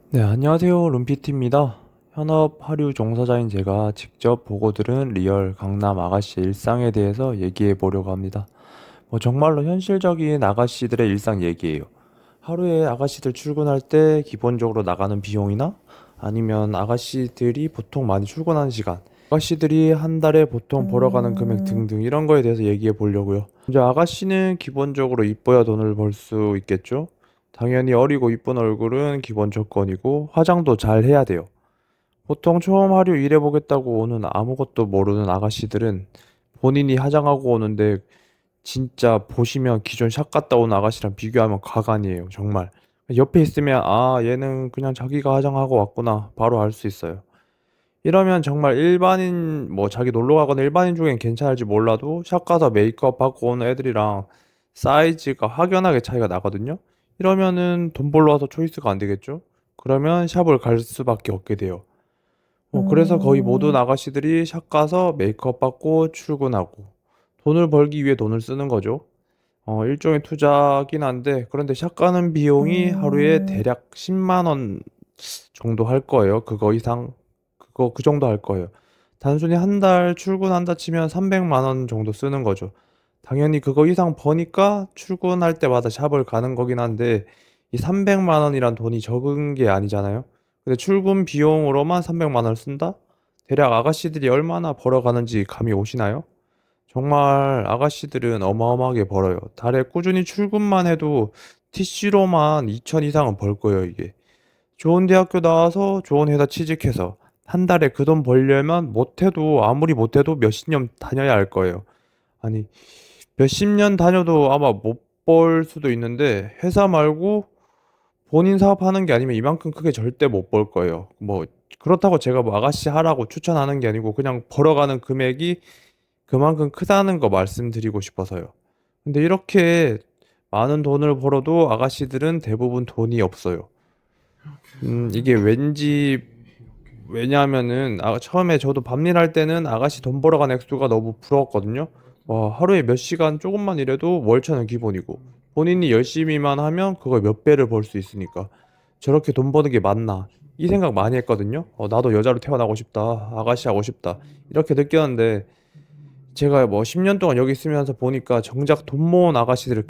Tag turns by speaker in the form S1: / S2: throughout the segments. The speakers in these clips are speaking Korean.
S1: 네, 안녕하세요. 룸피티입니다. 현업 하류 종사자인 제가 직접 보고 들은 리얼 강남 아가씨의 일상에 대해서 얘기해 보려고 합니다. 정말로 현실적인 아가씨들의 일상 얘기예요. 하루에 아가씨들 출근할 때 기본적으로 나가는 비용이나 아니면 아가씨들이 보통 많이 출근하는 시간, 아가씨들이 한 달에 보통 벌어가는 금액 등등 이런 거에 대해서 얘기해 보려고요. 이제 아가씨는 기본적으로 이뻐야 돈을 벌 수 있겠죠? 당연히 어리고 이쁜 얼굴은 기본 조건이고 화장도 잘 해야 돼요. 보통 처음 하루 일해보겠다고 오는 아무것도 모르는 아가씨들은 본인이 화장하고 오는데 진짜 보시면 기존 샵 갔다 온 아가씨랑 비교하면 가관이에요, 정말. 옆에 있으면 아, 얘는 그냥 자기가 화장하고 왔구나 바로 알 수 있어요. 이러면 정말 일반인 자기 놀러 가거나 일반인 중엔 괜찮을지 몰라도 샵 가서 메이크업 하고 오는 애들이랑 사이즈가 확연하게 차이가 나거든요. 이러면은 돈 벌러 와서 초이스가 안 되겠죠? 그러면 샵을 갈 수밖에 없게 돼요. 그래서 거의 모든 아가씨들이 샵 가서 메이크업 받고 출근하고 돈을 벌기 위해 돈을 쓰는 거죠. 일종의 투자긴 한데 그런데 샵 가는 비용이 하루에 대략 10만 원 정도 할 거예요. 그거 이상 그 정도 할 거예요. 단순히 한 달 출근한다 치면 300만 원 정도 쓰는 거죠. 당연히 그거 이상 버니까 출근할 때마다 샵을 가는 거긴 한데 이 300만 원이란 돈이 적은 게 아니잖아요. 근데 출근 비용으로만 300만 원을 쓴다? 대략 아가씨들이 얼마나 벌어가는지 감이 오시나요? 정말 아가씨들은 어마어마하게 벌어요. 달에 꾸준히 출근만 해도 TC로만 2천 이상은 벌 거예요, 이게. 좋은 대학교 나와서 좋은 회사 취직해서 한 달에 그 돈 벌려면 못해도 아무리 못해도 몇십 년 다녀야 할 거예요. 아니 몇십 년 다녀도 아마 못 벌 수도 있는데 회사 말고 본인 사업하는 게 아니면 이만큼 크게 절대 못 벌 거예요. 그렇다고 제가 아가씨 하라고 추천하는 게 아니고 그냥 벌어가는 금액이 그만큼 크다는 거 말씀드리고 싶어서요. 근데 이렇게 많은 돈을 벌어도 아가씨들은 대부분 돈이 없어요. 이게 왜냐하면은 처음에 저도 밤일 할 때는 아가씨 돈 벌어간 액수가 너무 부러웠거든요. 와, 하루에 몇 시간 조금만 일해도 월차는 기본이고 본인이 열심히만 하면 그걸 몇 배를 벌 수 있으니까 저렇게 돈 버는 게 맞나 이 생각 많이 했거든요. 나도 여자로 태어나고 싶다, 아가씨 하고 싶다 이렇게 느꼈는데 제가 10년 동안 여기 있으면서 보니까 정작 돈 모은 아가씨들을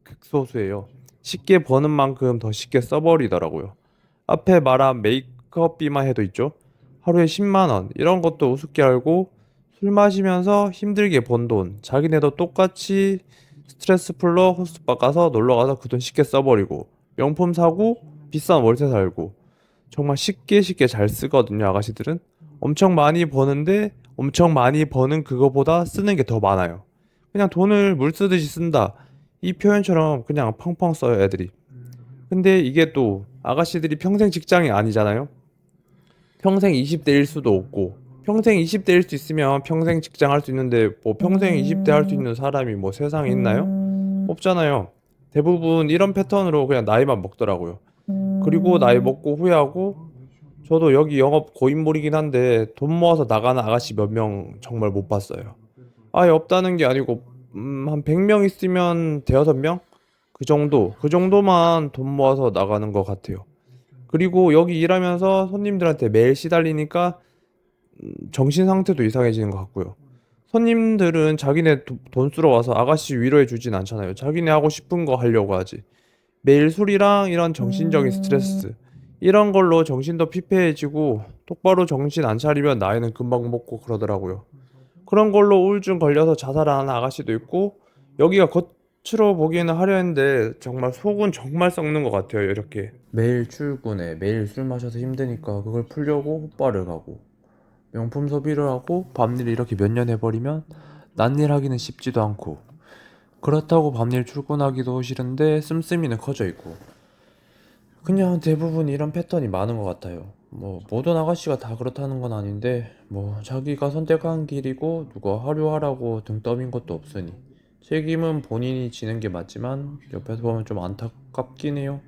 S1: 극소수예요. 쉽게 버는 만큼 더 쉽게 써버리더라고요. 앞에 말한 메이크업비만 해도 있죠. 하루에 10만 원 이런 것도 우습게 알고 술 마시면서 힘들게 번 돈 자기네도 똑같이 스트레스 풀러 호스트바 가서 놀러 가서 그 돈 쉽게 써버리고 명품 사고 비싼 월세 살고 정말 쉽게 쉽게 잘 쓰거든요, 아가씨들은. 엄청 많이 버는데 엄청 많이 버는 그거보다 쓰는 게 더 많아요. 그냥 돈을 물 쓰듯이 쓴다. 이 표현처럼 그냥 펑펑 써요, 애들이. 근데 이게 또 아가씨들이 평생 직장이 아니잖아요. 평생 20대일 수도 없고 평생 20대일 수 있으면 평생 직장 할 수 있는데 평생 20대 할 수 있는 사람이 세상에 있나요? 없잖아요. 대부분 이런 패턴으로 그냥 나이만 먹더라고요. 그리고 나이 먹고 후회하고 저도 여기 영업 고인물이긴 한데 돈 모아서 나가는 아가씨 몇 명 정말 못 봤어요. 아예 없다는 게 아니고 한 100명 있으면 대여섯 명? 그 정도만 돈 모아서 나가는 것 같아요. 그리고 여기 일하면서 손님들한테 매일 시달리니까 정신 상태도 이상해지는 것 같고요. 손님들은 자기네 돈 쓰러 와서 아가씨 위로해 주진 않잖아요. 자기네 하고 싶은 거 하려고 하지. 매일 술이랑 이런 정신적인 스트레스 이런 걸로 정신도 피폐해지고 똑바로 정신 안 차리면 나이는 금방 먹고 그러더라고요. 그런 걸로 우울증 걸려서 자살하는 아가씨도 있고 여기가 겉으로 보기에는 화려한데 정말 속은 정말 썩는 것 같아요. 이렇게 매일 출근해 매일 술 마셔서 힘드니까 그걸 풀려고 호빠를 가고 명품 소비를 하고 밤일 이렇게 몇 년 해버리면 딴일 하기는 쉽지도 않고 그렇다고 밤일 출근하기도 싫은데 씀씀이는 커져 있고 그냥 대부분 이런 패턴이 많은 것 같아요. 모든 아가씨가 다 그렇다는 건 아닌데 자기가 선택한 길이고 누가 하려하라고 등 떠민 것도 없으니 책임은 본인이 지는 게 맞지만 옆에서 보면 좀 안타깝긴 해요.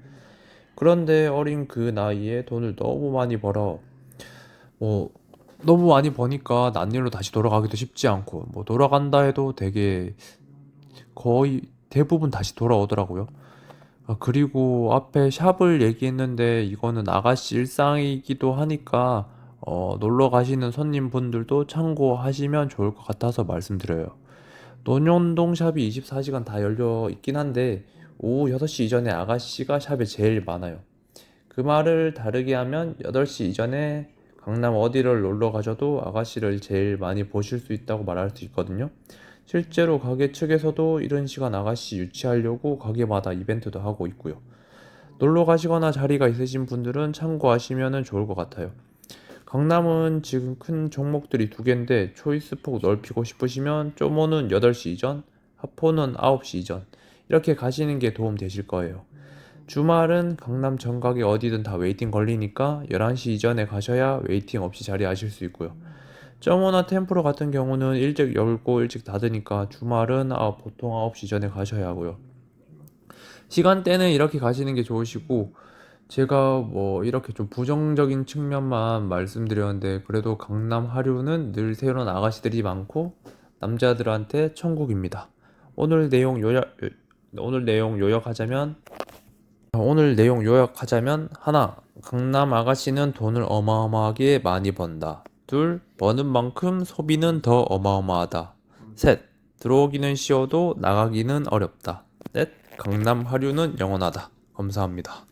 S1: 그런데 어린 그 나이에 돈을 너무 많이 벌어 뭐 너무 많이 버니까 난 일로 다시 돌아가기도 쉽지 않고 돌아간다 해도 되게 거의 대부분 다시 돌아오더라고요. 그리고 앞에 샵을 얘기했는데 이거는 아가씨 일상이기도 하니까 놀러 가시는 손님분들도 참고하시면 좋을 것 같아서 말씀드려요. 논현동 샵이 24시간 다 열려 있긴 한데 오후 6시 이전에 아가씨가 샵에 제일 많아요. 그 말을 다르게 하면 8시 이전에 강남 어디를 놀러 가셔도 아가씨를 제일 많이 보실 수 있다고 말할 수 있거든요. 실제로 가게 측에서도 이런 시간 아가씨 유치하려고 가게마다 이벤트도 하고 있고요. 놀러 가시거나 자리가 있으신 분들은 참고하시면 좋을 것 같아요. 강남은 지금 큰 종목들이 두 개인데 초이스 폭 넓히고 싶으시면 쪼모는 8시 이전, 하포는 9시 이전 이렇게 가시는 게 도움 되실 거예요. 주말은 강남 전각에 어디든 다 웨이팅 걸리니까 11시 이전에 가셔야 웨이팅 없이 자리하실 수 있고요. 점호나 템프로 같은 경우는 일찍 열고 일찍 닫으니까 주말은 보통 9시 전에 가셔야 하고요. 시간대는 이렇게 가시는 게 좋으시고 제가 뭐 이렇게 좀 부정적인 측면만 말씀드렸는데 그래도 강남 하류는 늘 새로운 아가씨들이 많고 남자들한테 천국입니다. 오늘 내용 요약 오늘 내용 요약하자면 오늘 내용 요약하자면 하나, 강남 아가씨는 돈을 어마어마하게 많이 번다. 둘, 버는 만큼 소비는 더 어마어마하다. 셋, 들어오기는 쉬워도 나가기는 어렵다. 넷, 강남 하류는 영원하다. 감사합니다.